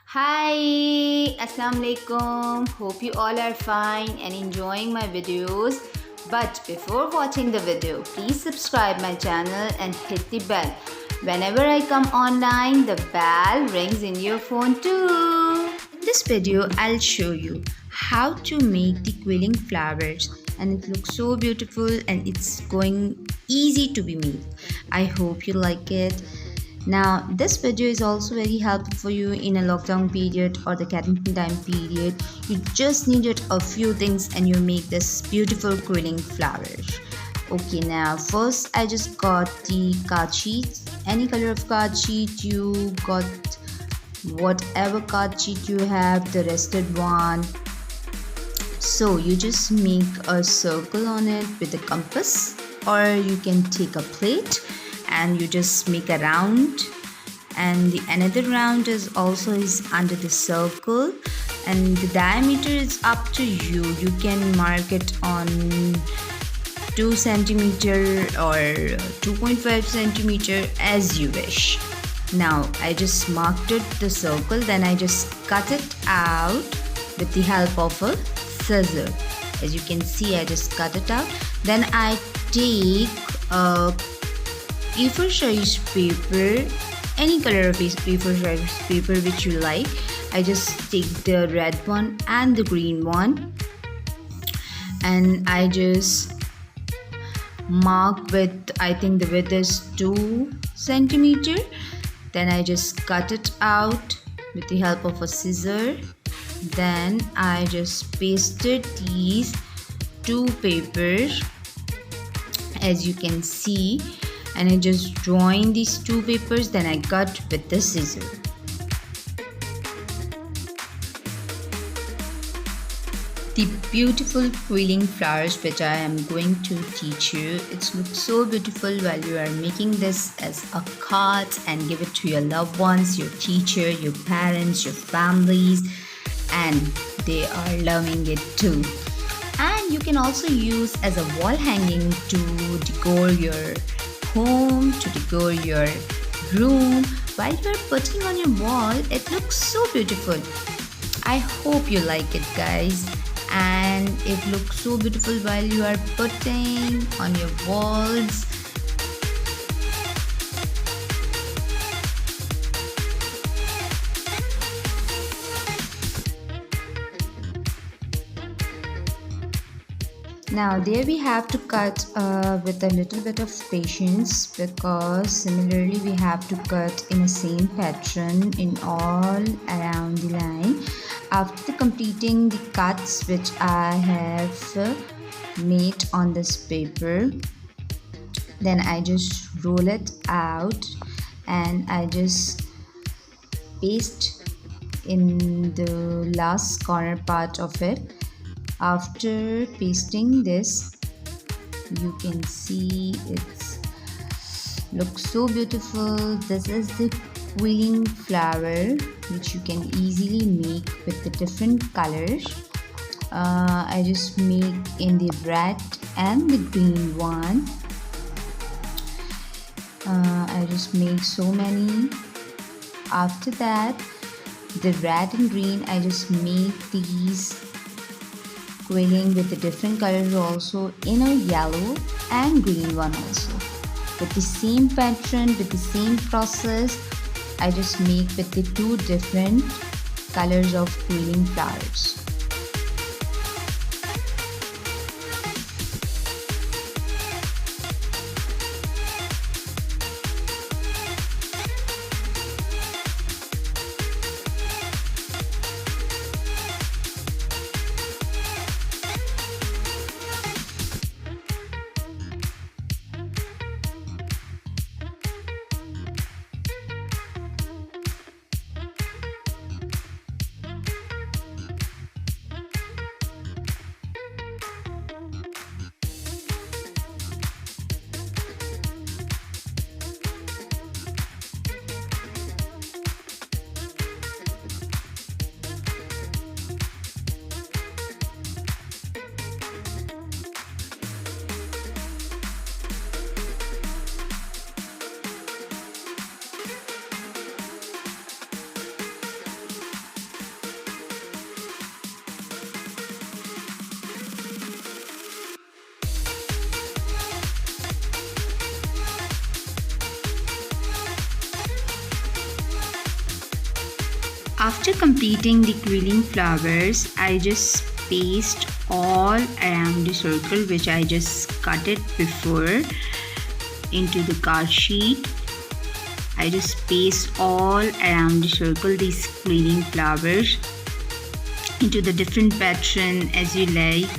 Hi, Assalamu alaikum. Hope you all are fine and enjoying my videos. But before watching the video, please subscribe my channel and hit the bell. Whenever I come online, the bell rings in your phone too. In this video, I'll show you how to make the quilling flowers, and it looks so beautiful and it's going easy to be made. I hope you like it. Now, this video is also very helpful for you in a lockdown period or the quarantine time period. You just needed a few things and you make this beautiful quilling flowers. Okay, now first I just got the card sheet. Any color of card sheet you got, whatever card sheet you have, the rested one. So you just make a circle on it with a compass, or you can take a plate and you just make a round, and the another round is also is under the circle, and the diameter is up to you. You can mark it on 2 centimeter or 2.5 centimeter as you wish. Now I just marked it the circle, then I just cut it out with the help of a scissor. As you can see, I just cut it out. Then I take a A4 size paper, any color of A4 size paper which you like. I just take the red one and the green one, and I just mark with, I think the width is 2 centimeter. Then I just cut it out with the help of a scissor. Then I just pasted these two papers, as you can see, and I just join these two papers, then I cut with the scissor. The beautiful quilling flowers which I am going to teach you, it looks so beautiful while you are making this as a card and give it to your loved ones, your teacher, your parents, your families, and they are loving it too. And you can also use as a wall hanging to decor your home, to decor your room. While you are putting on your wall, it looks so beautiful. I hope you like it, guys, and it looks so beautiful while you are putting on your walls. Now there we have to cut with a little bit of patience, because similarly we have to cut in the same pattern in all around the line. After completing the cuts which I have made on this paper, then I just roll it out and I just paste in the last corner part of it. After pasting this, you can see it looks so beautiful. This is the quilling flower which you can easily make with the different colors. I just make in the red and the green one. I just make so many. After that, the red and green, I just make these quilling with the different colors also in a yellow and green one also. With the same pattern, with the same process, I just make with the two different colors of quilling flowers. After completing the quilling flowers, I just paste all around the circle which I just cut it before into the card sheet. I just paste all around the circle these quilling flowers into the different pattern as you like.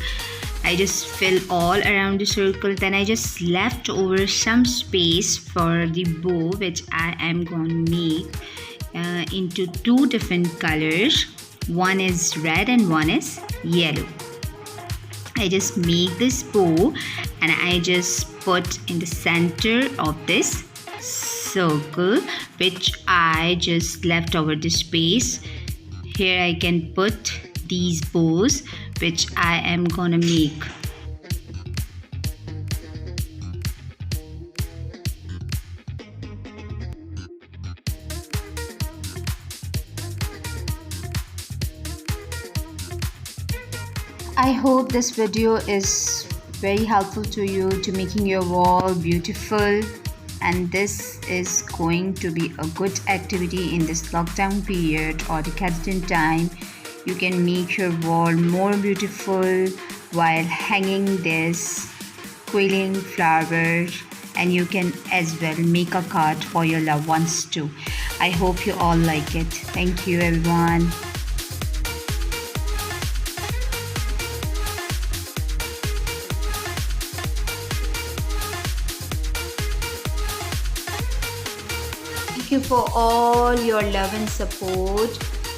I just fill all around the circle. Then I just left over some space for the bow which I am going to make into two different colors. One is red and one is yellow. I just make this bow and I just put in the center of this circle which I just left over the space. Here I can put these bows which I am gonna make. I hope this video is very helpful to you to making your wall beautiful, and this is going to be a good activity in this lockdown period or the quarantine time. You can make your wall more beautiful while hanging this quilling flowers, and you can as well make a card for your loved ones too. I hope you all like it. Thank you everyone. Thank you for all your love and support.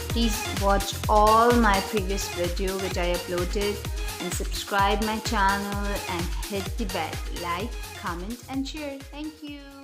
Please watch all my previous video which I uploaded and subscribe my channel and hit the bell, like, comment and share. Thank you.